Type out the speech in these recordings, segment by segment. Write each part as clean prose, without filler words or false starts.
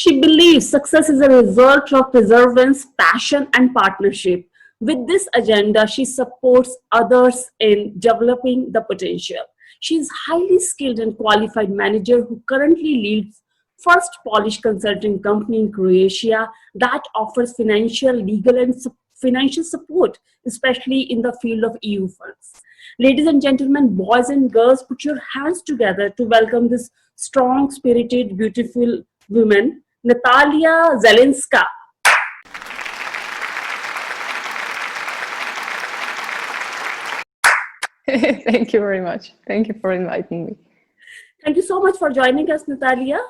She believes success is a result of perseverance, passion, and partnership. With this agenda, she supports others in developing the potential. She is highly skilled and qualified manager who currently leads first Polish consulting company in Croatia that offers financial, legal, and financial support, especially in the field of EU funds. Ladies and gentlemen, boys and girls, put your hands together to welcome this strong, spirited, beautiful woman, Natalia Zielinska. Thank you very much. Thank you for inviting me. Thank you so much for joining us, Natalia.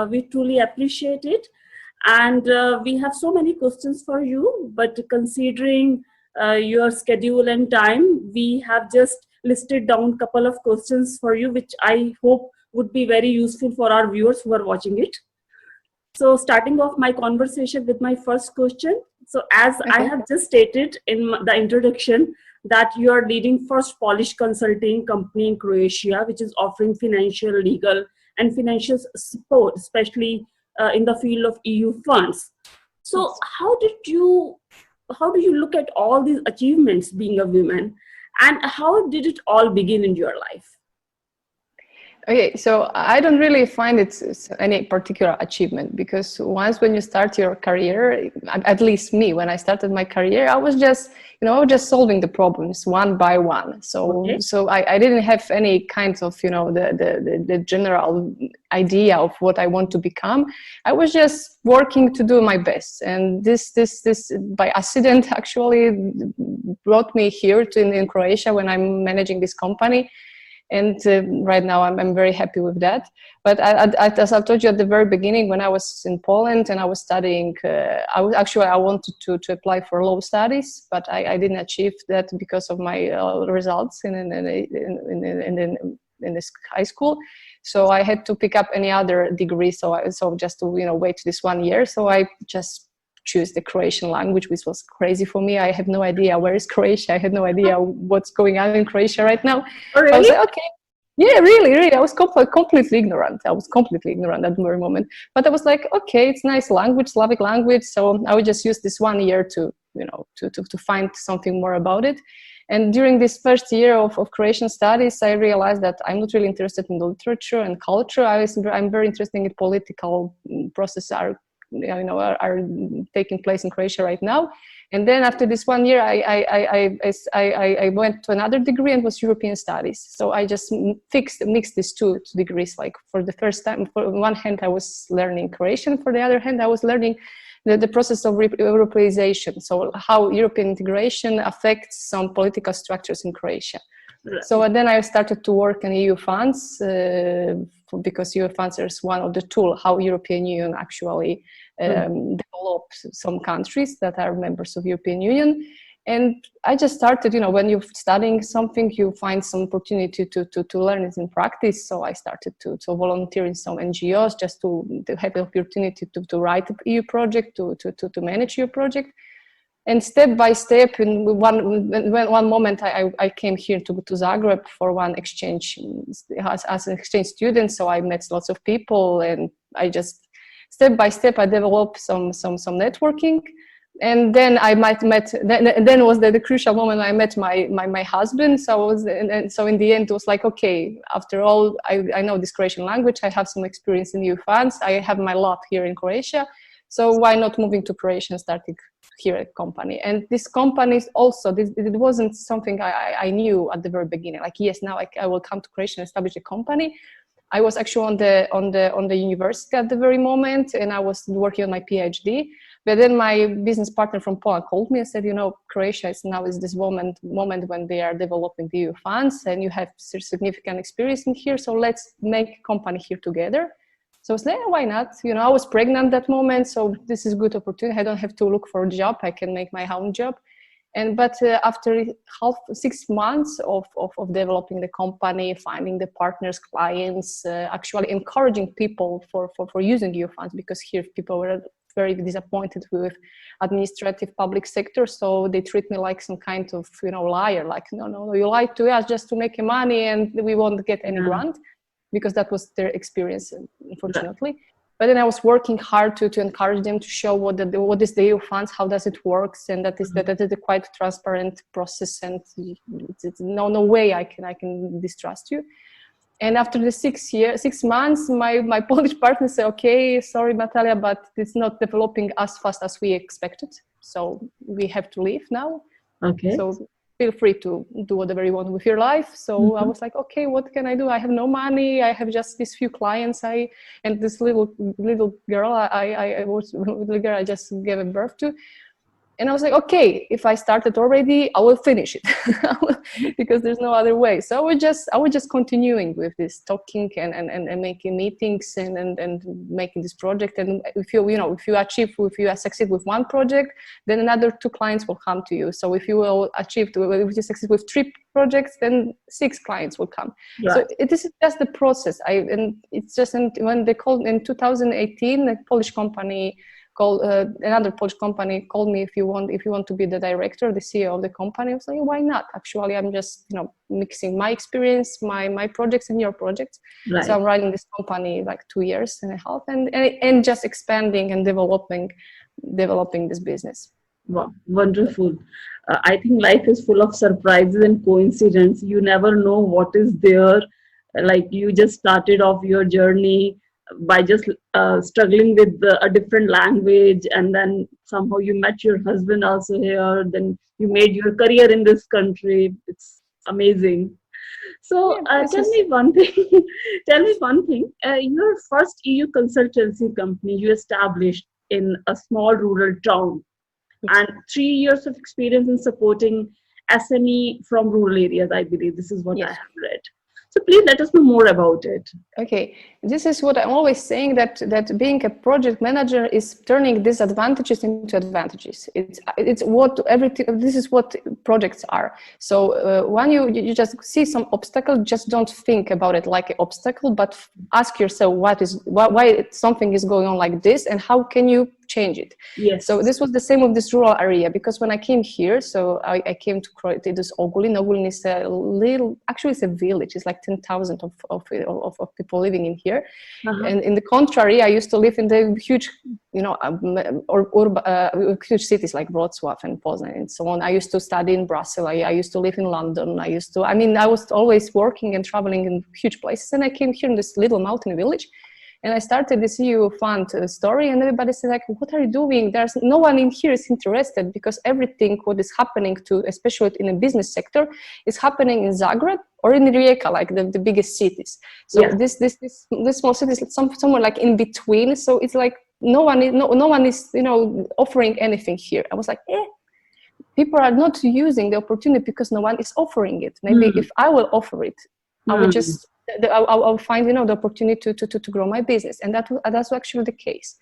We truly appreciate it. And we have so many questions for you, but considering your schedule and time, we have just listed down a couple of questions for you, which I hope would be very useful for our viewers who are watching it. So starting off my conversation with my first question. So as I have just stated in the introduction, that you are leading first Polish consulting company in Croatia, which is offering financial, legal, and financial support, especially in the field of EU funds. So how do you look at all these achievements being a woman, and how did it all begin in your life? Okay, so I don't really find it's any particular achievement, because once when you start your career, at least me, when I started my career, I was just, just solving the problems one by one. So I didn't have any kind of, the general idea of what I want to become. I was just working to do my best. And this by accident actually brought me here in Croatia when I'm managing this company. And right now I'm very happy with that. But as I've told you at the very beginning, when I was in Poland and I was studying, I wanted to apply for law studies, but I didn't achieve that because of my results in this high school. So I had to pick up any other degree. So just to wait this 1 year. So I just choose the Croatian language, which was crazy for me. I have no idea where is Croatia. I had no idea what's going on in Croatia right now. Oh, really? I was like, okay, yeah, really. I was completely ignorant. I was completely ignorant at the very moment. But I was like, okay, it's nice language, Slavic language. So I would just use this 1 year to find something more about it. And during this first year of Croatian studies, I realized that I'm not really interested in literature and culture. I'm very interested in political processes are taking place in Croatia right now. And then after this 1 year, I went to another degree, and was European studies. So I just mixed these two degrees. Like for the first time, for one hand, I was learning Croatian. For the other hand, I was learning the process of Europeanization. So how European integration affects some political structures in Croatia. So then I started to work in EU funds, because EU funds is one of the tools how European Union actually develops some countries that are members of European Union. And I just started, when you're studying something, you find some opportunity to learn it in practice. So I started to volunteer in some NGOs just to have the opportunity to write an EU project, to manage your project. And step by step, in one moment, I came here to Zagreb for one exchange as an exchange student. So I met lots of people, and I just step by step I developed some networking. And then I then was the crucial moment I met my husband. So so in the end it was like, okay, after all, I know this Croatian language. I have some experience in EU funds. I have my lab here in Croatia. So why not moving to Croatia and starting here at company? And this company is also, it wasn't something I knew at the very beginning. Like, yes, now I will come to Croatia and establish a company. I was actually on the university at the very moment, and I was working on my PhD. But then my business partner from Poland called me and said, Croatia is this moment when they are developing the EU funds, and you have significant experience in here. So let's make a company here together. So I was like, why not? I was pregnant that moment, so this is a good opportunity. I don't have to look for a job. I can make my own job. But after 6 months of developing the company, finding the partners, clients, actually encouraging people for using EU funds, because here people were very disappointed with administrative public sector, so they treat me like some kind of liar. Like, no, you lied to us just to make money, and we won't get any grant. Because that was their experience, unfortunately. But then I was working hard to encourage them to show what is the EU funds, how does it works, and that is a quite transparent process, and it's no way I can distrust you. And after the 6 months, my Polish partner said, okay, sorry, Natalia, but it's not developing as fast as we expected. So we have to leave now. Okay. So feel free to do whatever you want with your life. So I was like, okay, what can I do? I have no money. I have just these few clients. And this little girl, I just gave a birth to. And I was like, okay, if I started already, I will finish it because there's no other way. So I was just continuing with this talking and making meetings and making this project. And if you succeed with one project, then another 2 clients will come to you. So if you succeed with 3 projects, then 6 clients will come. Right. So this is just the process. When they called in 2018, a Polish company another Polish company called me, if you want to be the director, the CEO of the company. I was like, why not? Actually, I'm just mixing my experience, my projects and your projects. Right. So I'm running this company like 2.5 years and just expanding and developing this business. Wow, wonderful. I think life is full of surprises and coincidences. You never know what is there. Like you just started off your journey by just struggling with a different language, and then somehow you met your husband also here, then you made your career in this country. It's amazing. So tell me one thing. Your first EU consultancy company you established in a small rural town, and 3 years of experience in supporting SME from rural areas, I believe. This is what I have read. So please let us know more about it. Okay, this is what I'm always saying, that being a project manager is turning disadvantages into advantages. It's what everything. This is what projects are. So when you just see some obstacle, just don't think about it like an obstacle, but ask yourself why something is going on like this, and how can you change it. Yes. So this was the same with this rural area, because when I came here, so I came to Croatia, this Ogulin. Ogulin is it's a village. It's like 10,000 of people living in here. And in the contrary, I used to live in the huge, huge cities like Wrocław and Poznań and so on. I used to study in Brussels. I used to live in London. I was always working and traveling in huge places. And I came here in this little mountain village. And I started this EU fund story, and everybody said, like, what are you doing? There's no one in here is interested, because everything what is happening especially in the business sector, is happening in Zagreb or in Rijeka, like the biggest cities. So this small city is somewhere like in between. So it's like no one is offering anything here. I was like, people are not using the opportunity because no one is offering it. Maybe if I will offer it, I will just. I'll find the opportunity to grow my business, and that's actually the case.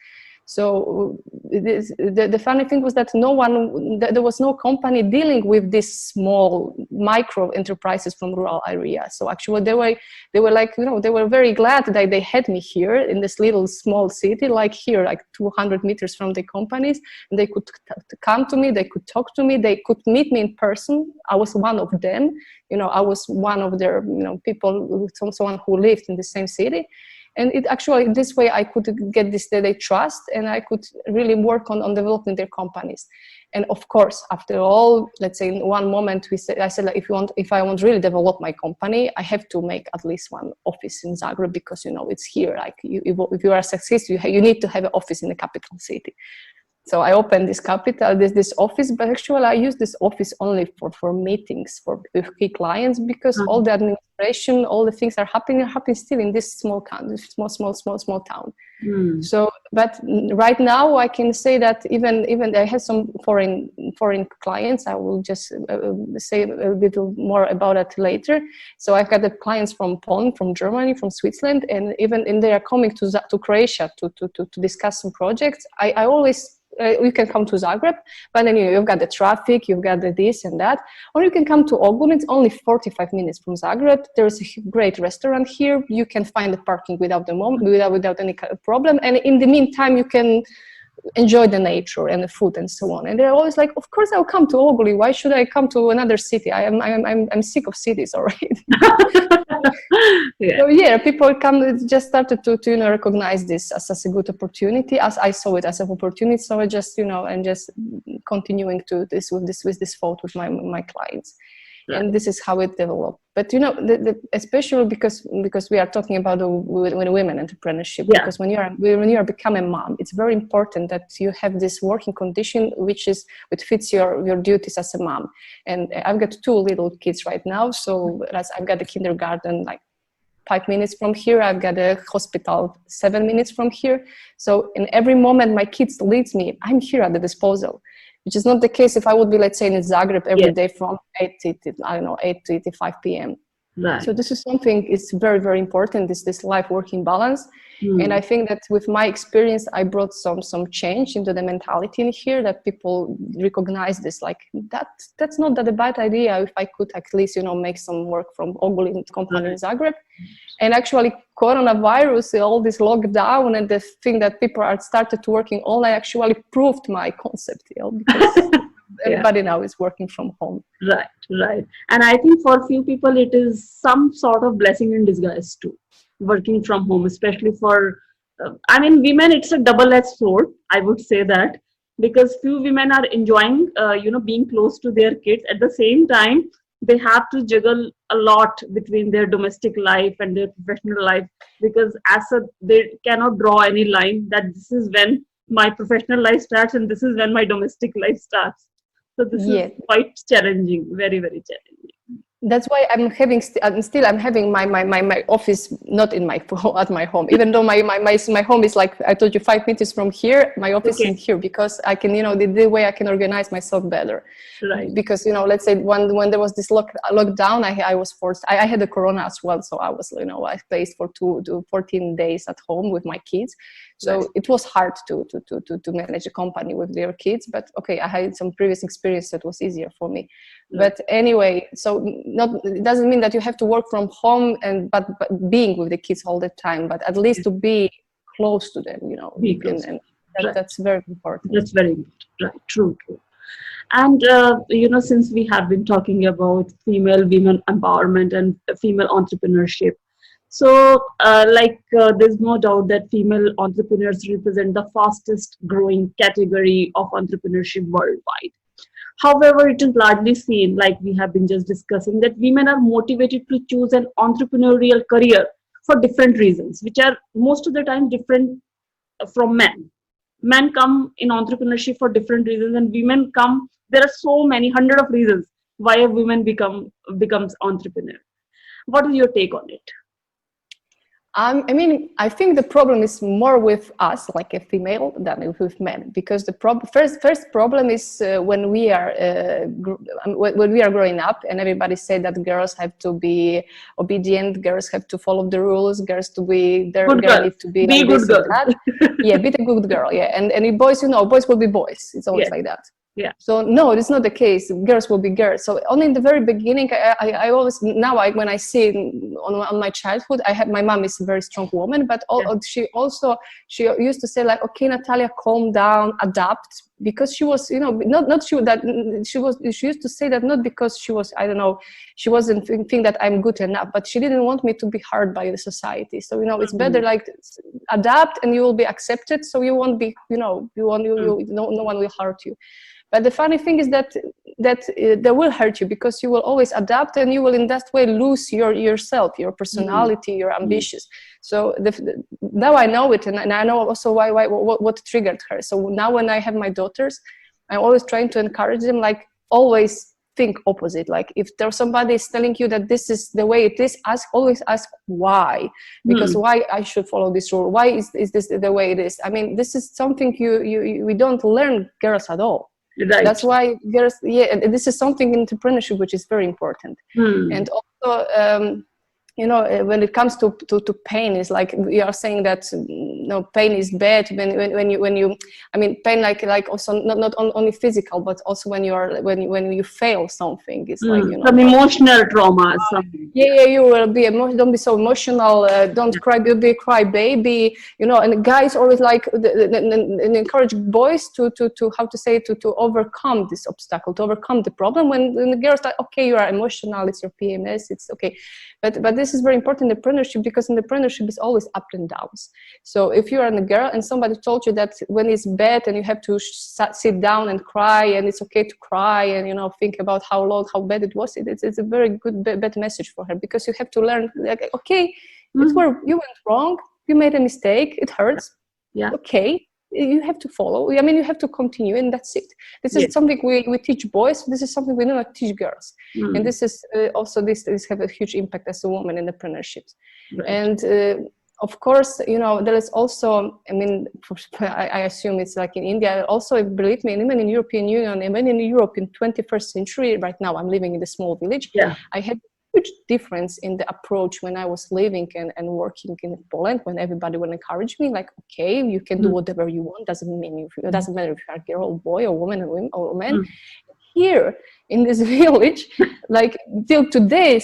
So the funny thing was that there was no company dealing with these small micro enterprises from rural areas. So actually they were like, they were very glad that they had me here in this little small city, like here, like 200 meters from the companies, and they could come to me, they could talk to me, they could meet me in person. I was one of them. I was one of their people, someone who lived in the same city. And it actually, this way I could get their trust, and I could really work on developing their companies. And of course, after all, let's say in one moment I said, like, if I want to really develop my company, I have to make at least one office in Zagreb, because it's here. Like if you are successful, you need to have an office in the capital city. So I opened this office, but actually I use this office only for meetings with key clients, because all the administration, all the things are happening still in this small country, small town. So, but right now I can say that even I have some foreign clients. I will just say a little more about it later. So I've got the clients from Poland, from Germany, from Switzerland, and they are coming to Croatia to discuss some projects. I always. You can come to Zagreb, but then you've got the traffic, you've got the this and that, or you can come to Ogulin. It's only 45 minutes from Zagreb. There's a great restaurant here. You can find the parking without any problem, and in the meantime, you can enjoy the nature and the food and so on. And they're always like, of course I'll come to Oguli. Why should I come to another city? I'm sick of cities already. Yeah. So yeah, people just started to recognize this as a good opportunity, as I saw it as an opportunity. So I just and just continuing to this with this thought with my clients. Right. And this is how it developed. But especially because we are talking about women entrepreneurship. Yeah. Because when you are becoming a mom, it's very important that you have this working condition which fits your duties as a mom. And I've got 2 little kids right now, so I've got the kindergarten like 5 minutes from here. I've got a hospital 7 minutes from here. So in every moment my kids needs me, I'm here at the disposal. Which is not the case if I would be, let's say, in Zagreb every day from 8 to 5 p.m. Right. So this is something is very, very important, this life-working balance. And I think that with my experience, I brought some change into the mentality in here, that people recognize this, like that's not that a bad idea if I could at least, make some work from Ogulin company in Zagreb. And actually coronavirus, all this lockdown and the thing that people are started working online actually proved my concept, because everybody now is working from home. Right. And I think for few people, it is some sort of blessing in disguise too, working from home, especially for, women, it's a double-edged sword, I would say that, because few women are enjoying, being close to their kids. At the same time, they have to juggle a lot between their domestic life and their professional life, because they cannot draw any line that this is when my professional life starts and this is when my domestic life starts. So this is quite challenging, very, very challenging. That's why I'm having my office not in at my home, even though my home is like I told you 5 minutes from here. My office is here because I can the way I can organize myself better. Right. Because let's say when there was this lockdown, I was forced. I had the corona as well, so I was I placed for 14 days at home with my kids. So it was hard to manage a company with their kids, but okay, I had some previous experience that was easier for me. But anyway, so it doesn't mean that you have to work from home but being with the kids all the time, but at least to be close to them, and that's very important. That's very good. Right. True. And since we have been talking about female women empowerment and female entrepreneurship, so there's no doubt that female entrepreneurs represent the fastest growing category of entrepreneurship worldwide. However, it is largely seen, like we have been just discussing, that women are motivated to choose an entrepreneurial career for different reasons, which are most of the time different from men. Men come in entrepreneurship for different reasons, and women come. There are so many hundred of reasons why a woman becomes entrepreneur. What is your take on it? I think the problem is more with us, like a female, than with men, because the first problem is when we are growing up, and everybody said that girls have to be obedient, girls have to follow the rules, girls to be there, girl need to be like this and that. Yeah, be a good girl. Yeah, and boys, boys will be boys. It's always like that. Yeah. So no, it's not the case. Girls will be girls. So only in the very beginning, I always when I see on my childhood, my mom is a very strong woman, but she used to say like, okay, Natalia, calm down, adapt, because she was, she used to say that not because she was, she wasn't thinking that I'm good enough, but she didn't want me to be hurt by the society. So it's better like adapt and you will be accepted. So you won't be, no one will hurt you. But the funny thing is that they will hurt you, because you will always adapt, and you will in that way lose yourself, your personality, your ambitions. So now I know it, and I know also what triggered her. So now when I have my daughters, I'm always trying to encourage them, like always think opposite. Like if there's somebody is telling you that this is the way it is, always ask why, because why I should follow this rule? Why is this the way it is? This is something we don't learn girls at all. Right. That's why girls, this is something in entrepreneurship which is very important. And also, when it comes to pain, it's like we are saying that no, pain is bad when you I mean, pain like also not only physical, but also when you fail something. It's like, you know, some emotional trauma. Yeah, you will be don't be so emotional. Don't cry, be a cry baby. You know, and guys always like and encourage boys to how to say to overcome this obstacle, to overcome the problem. When the girls like, okay, you are emotional, it's your PMS, it's okay. But this is very important in entrepreneurship, because in entrepreneurship is always up and downs. So if you are a girl and somebody told you that when it's bad and you have to sit down and cry, and it's okay to cry, and, you know, think about how bad it was, it's a very good bad message for her, because you have to learn, like, okay, you went wrong, you made a mistake, it hurts, okay, you have to follow. I mean, you have to continue, and that's it. This is something we teach boys. This is something we do not teach girls, and this is also this have a huge impact as a woman in entrepreneurship. And of course, you know, there is also, I mean, I assume it's like in India also, believe me, even in European Union, even in Europe in 21st century, right now I'm living in a small village, I had huge difference in the approach when I was living and working in Poland, when everybody would encourage me, like, okay, you can do whatever you want, doesn't matter if you're a girl or boy or woman or man. Here in this village, like till today,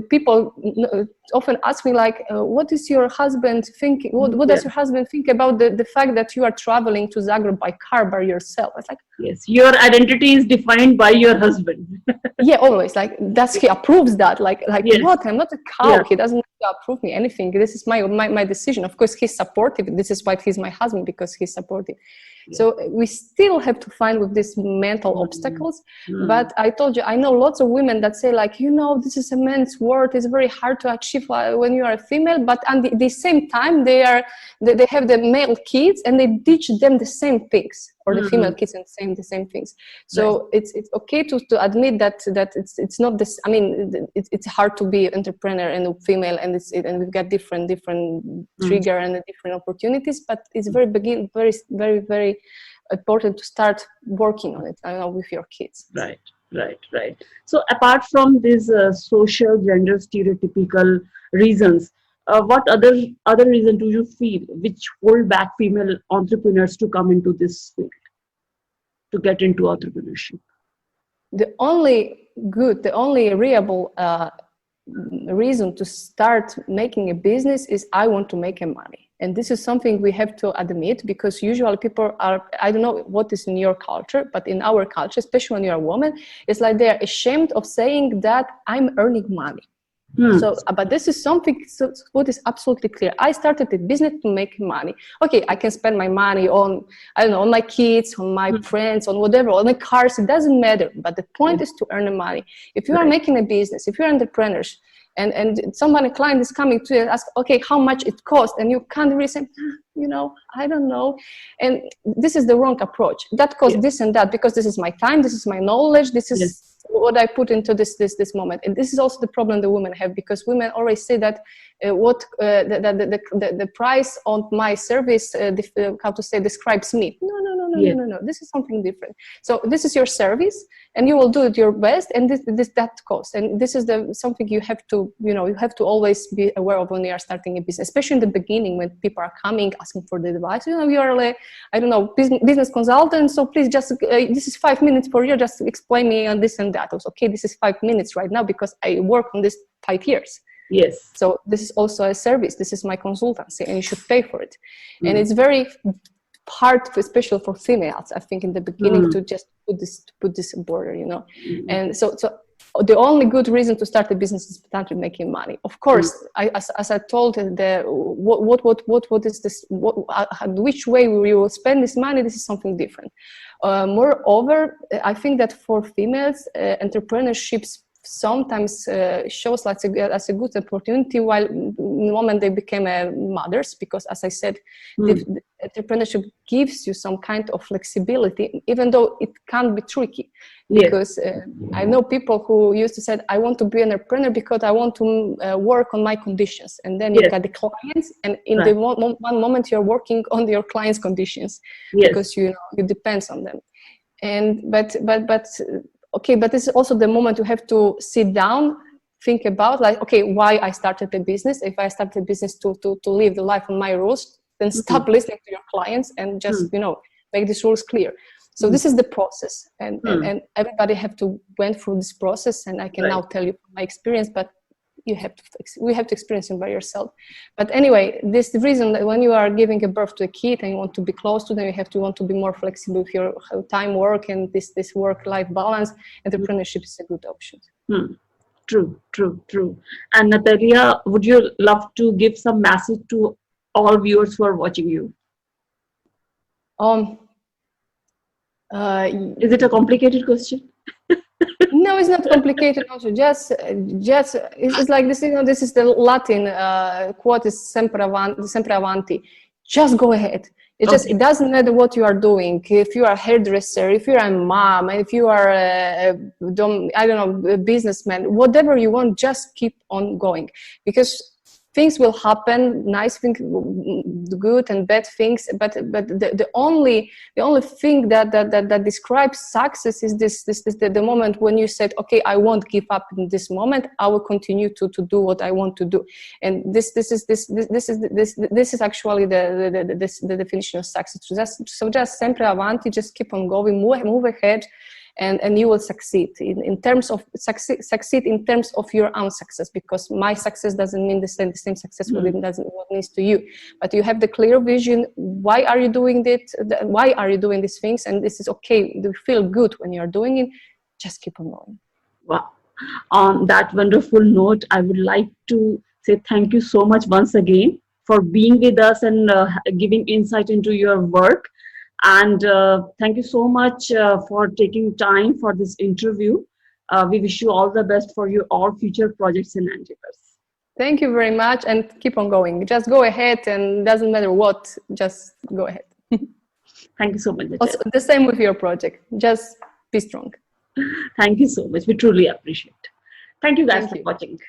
people often ask me, like, what is your husband thinking? What does your husband think about the fact that you are traveling to Zagreb by car by yourself? It's like, yes, your identity is defined by your husband. Yeah, always. Like, does he approves that? Like what? I'm not a cow. He doesn't approve me anything. This is my decision. Of course, he's supportive. This is why he's my husband, because he's supportive. So we still have to find with these mental obstacles. But I told you, I know lots of women that say, like, you know, this is a man's world. It's very hard to achieve when you are a female. But at the same time, they have the male kids, and they teach them the same things, or the female kids, and the same things. So it's okay to admit that it's not this. I mean, it's hard to be an entrepreneur and a female, and we've got different trigger and different opportunities. But it's very important to start working on it, I know, with your kids. Right. So apart from these social gender stereotypical reasons, what other reason do you feel which hold back female entrepreneurs to come into this field, to get into entrepreneurship? The only reliable reason to start making a business is, I want to make money. And this is something we have to admit, because usually people are, I don't know what is in your culture, but in our culture, especially when you're a woman, it's like they're ashamed of saying that I'm earning money. So, but this is something, what is absolutely clear. I started a business to make money. Okay, I can spend my money on, I don't know, on my kids, on my friends, on whatever, on the cars, it doesn't matter. But the point is to earn the money. If you are making a business, if you're entrepreneurs, and somebody, client is coming to you and ask, okay, how much it costs? And you can't really say, you know, I don't know. And this is the wrong approach. That costs this and that, because this is my time, this is my knowledge, this is what I put into this moment. And this is also the problem the women have, because women always say that the price on my service, describes me. No. This is something different. So this is your service, and you will do it your best, and that cost. And this is something you have to, you have to always be aware of when you are starting a business, especially in the beginning, when people are coming asking for the advice. You are like, I don't know, business consultant, so please just this is 5 minutes for you, just explain me on this and that. I was okay, this is 5 minutes right now, because I work on this 5 years. Yes. So this is also a service. This is my consultancy, and you should pay for it. And it's very hard, especially for females, I think, in the beginning, to just put this border, And so the only good reason to start a business is start making money. Of course, as I told, what is this? Which way we will spend this money? This is something different. Moreover, I think that for females, entrepreneurships sometimes shows as a good opportunity, while in the moment they became mothers, because, as I said, the entrepreneurship gives you some kind of flexibility, even though it can be tricky. Because I know people who used to say, I want to be an entrepreneur because I want to work on my conditions, and then you got the clients, and in the one moment you're working on your clients' conditions, because you depends on them. And but this is also the moment you have to sit down, think about, like, okay, why I started a business. If I started a business to live the life on my rules, then stop listening to your clients and just make these rules clear. So this is the process, and everybody have to went through this process, and I can now tell you from my experience, but we have to experience it by yourself. But anyway, this is the reason that when you are giving a birth to a kid and you want to be close to them, you have to want to be more flexible with your time, work, and this work-life balance. Entrepreneurship is a good option. True. And Natalia, would you love to give some message to all viewers who are watching you? Is it a complicated question? No, it's not complicated. Also, just it's like this. This is the Latin quote: "Is sempre avanti." Just go ahead. It doesn't matter what you are doing. If you are a hairdresser, if you are a mom, if you are a businessman, whatever you want, just keep on going, because things will happen, nice things, good and bad things, but the only thing that describes success is the moment when you said, okay, I won't give up in this moment, I will continue to do what I want to do. And this is actually the definition of success. Just sempre avanti, just keep on going, move ahead, and you will succeed in terms of succeed in terms of your own success, because my success doesn't mean the same success what needs to you, but you have the clear vision. Why are you doing it? Why are you doing these things? And this is okay. You feel good when you're doing it. Just keep on going. Wow. On that wonderful note, I would like to say thank you so much once again for being with us and giving insight into your work. And thank you so much for taking time for this interview. We wish you all the best for your all future projects and endeavors. Thank you very much, and keep on going. Just go ahead, and doesn't matter what, just go ahead. Thank you so much. Also, the same with your project. Just be strong. Thank you so much. We truly appreciate it. Thank you guys for watching.